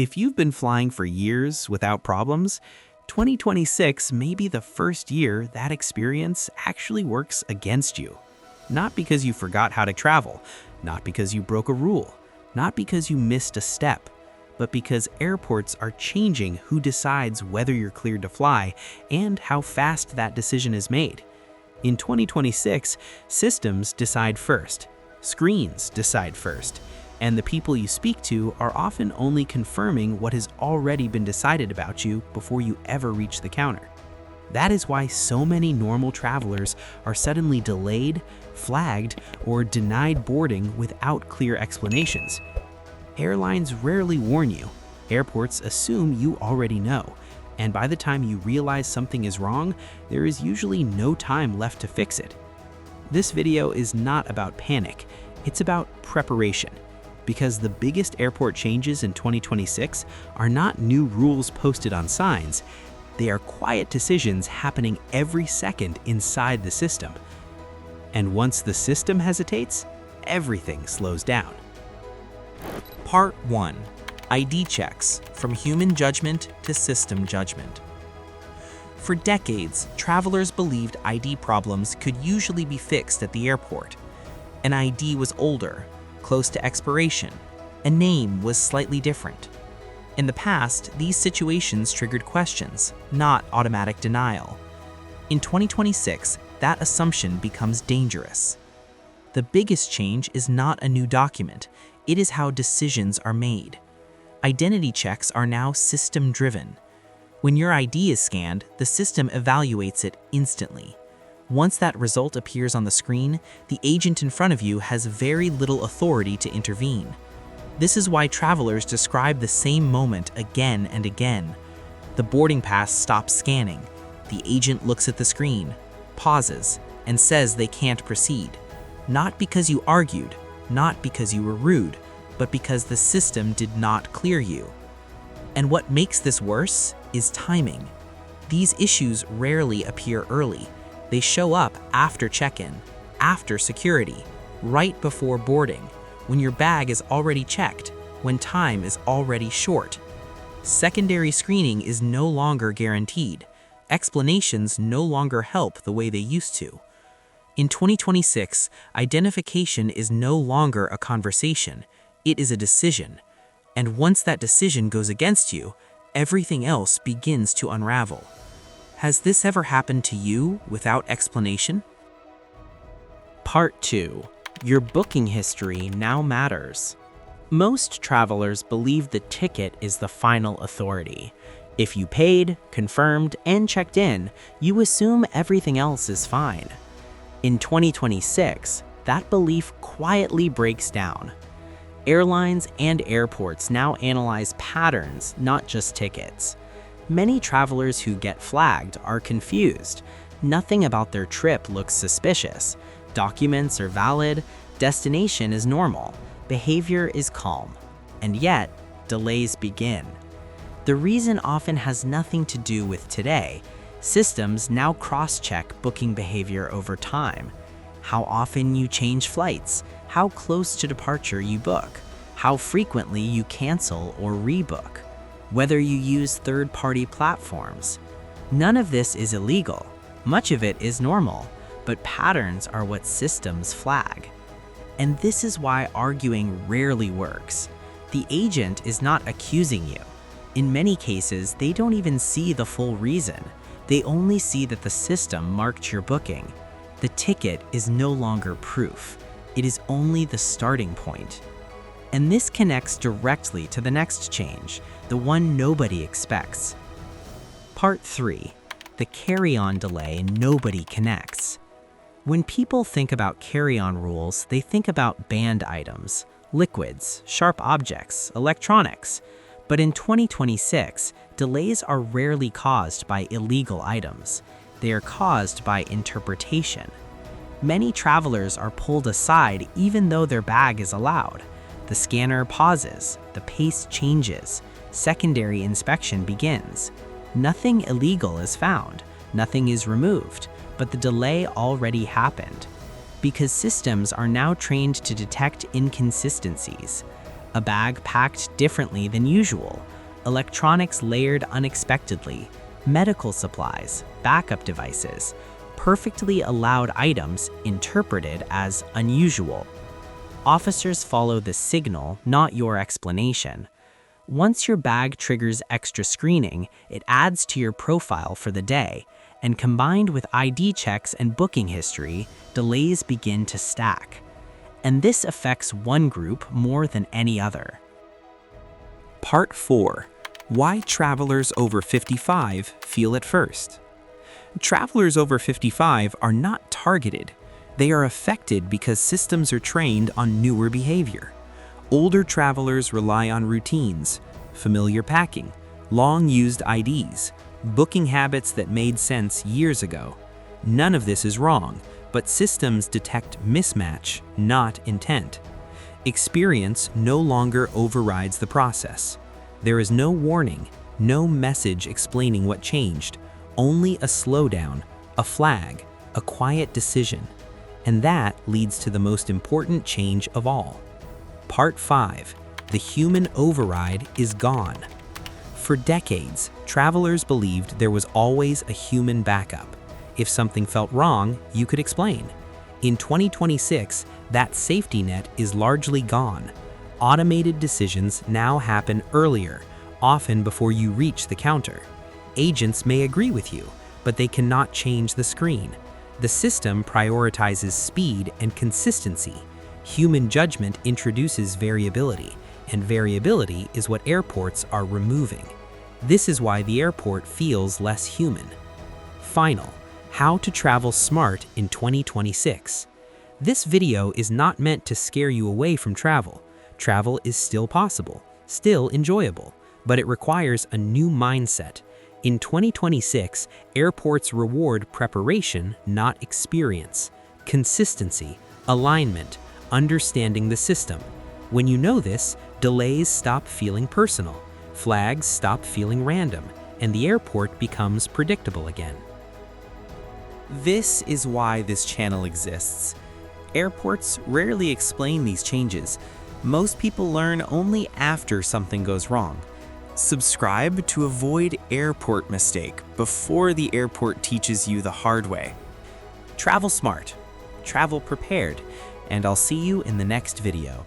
If you've been flying for years without problems, 2026 may be the first year that experience actually works against you. Not because you forgot how to travel, not because you broke a rule, not because you missed a step, but because airports are changing who decides whether you're cleared to fly and how fast that decision is made. In 2026, systems decide first, screens decide first, and the people you speak to are often only confirming what has already been decided about you before you ever reach the counter. That is why so many normal travelers are suddenly delayed, flagged, or denied boarding without clear explanations. Airlines rarely warn you. Airports assume you already know. And by the time you realize something is wrong, there is usually no time left to fix it. This video is not about panic, it's about preparation. Because the biggest airport changes in 2026 are not new rules posted on signs, they are quiet decisions happening every second inside the system. And once the system hesitates, everything slows down. Part 1. ID checks, from human judgment to system judgment. For decades, travelers believed ID problems could usually be fixed at the airport. An ID was older, close to expiration. A name was slightly different. In the past, these situations triggered questions, not automatic denial. In 2026, that assumption becomes dangerous. The biggest change is not a new document, it is how decisions are made. Identity checks are now system-driven. When your ID is scanned, the system evaluates it instantly. Once that result appears on the screen, the agent in front of you has very little authority to intervene. This is why travelers describe the same moment again and again. The boarding pass stops scanning. The agent looks at the screen, pauses, and says they can't proceed. Not because you argued, not because you were rude, but because the system did not clear you. And what makes this worse is timing. These issues rarely appear early. They show up after check-in, after security, right before boarding, when your bag is already checked, when time is already short. Secondary screening is no longer guaranteed. Explanations no longer help the way they used to. In 2026, identification is no longer a conversation, it is a decision. And once that decision goes against you, everything else begins to unravel. Has this ever happened to you without explanation? Part 2. Your booking history now matters. Most travelers believe the ticket is the final authority. If you paid, confirmed, and checked in, you assume everything else is fine. In 2026, that belief quietly breaks down. Airlines and airports now analyze patterns, not just tickets. Many travelers who get flagged are confused. Nothing about their trip looks suspicious. Documents are valid, destination is normal, behavior is calm. And yet, delays begin. The reason often has nothing to do with today. Systems now cross-check booking behavior over time. How often you change flights, how close to departure you book, how frequently you cancel or rebook, whether you use third-party platforms. None of this is illegal. Much of it is normal, but patterns are what systems flag. And this is why arguing rarely works. The agent is not accusing you. In many cases, they don't even see the full reason. They only see that the system marked your booking. The ticket is no longer proof. It is only the starting point. And this connects directly to the next change, the one nobody expects. Part 3. The carry-on delay nobody connects. When people think about carry-on rules, they think about banned items, liquids, sharp objects, electronics. But in 2026, delays are rarely caused by illegal items. They are caused by interpretation. Many travelers are pulled aside even though their bag is allowed. The scanner pauses, the pace changes, secondary inspection begins. Nothing illegal is found, nothing is removed, but the delay already happened. Because systems are now trained to detect inconsistencies. A bag packed differently than usual, electronics layered unexpectedly, medical supplies, backup devices, perfectly allowed items interpreted as unusual. Officers follow the signal, not your explanation. Once your bag triggers extra screening, it adds to your profile for the day, and combined with ID checks and booking history, delays begin to stack. And this affects one group more than any other. Part 4. Why travelers over 55 feel it first. Travelers over 55 are not targeted. They are affected because systems are trained on newer behavior. Older travelers rely on routines, familiar packing, long-used IDs, booking habits that made sense years ago. None of this is wrong, but systems detect mismatch, not intent. Experience no longer overrides the process. There is no warning, no message explaining what changed, only a slowdown, a flag, a quiet decision. And that leads to the most important change of all. Part 5. The human override is gone. For decades, travelers believed there was always a human backup. If something felt wrong, you could explain. In 2026, that safety net is largely gone. Automated decisions now happen earlier, often before you reach the counter. Agents may agree with you, but they cannot change the screen. The system prioritizes speed and consistency. Human judgment introduces variability, and variability is what airports are removing. This is why the airport feels less human. Final, how to travel smart in 2026. This video is not meant to scare you away from travel. Travel is still possible, still enjoyable, but it requires a new mindset. In 2026, airports reward preparation, not experience, consistency, alignment, understanding the system. When you know this, delays stop feeling personal, flags stop feeling random, and the airport becomes predictable again. This is why this channel exists. Airports rarely explain these changes. Most people learn only after something goes wrong. Subscribe to avoid airport mistake before the airport teaches you the hard way. Travel smart, travel prepared, and I'll see you in the next video.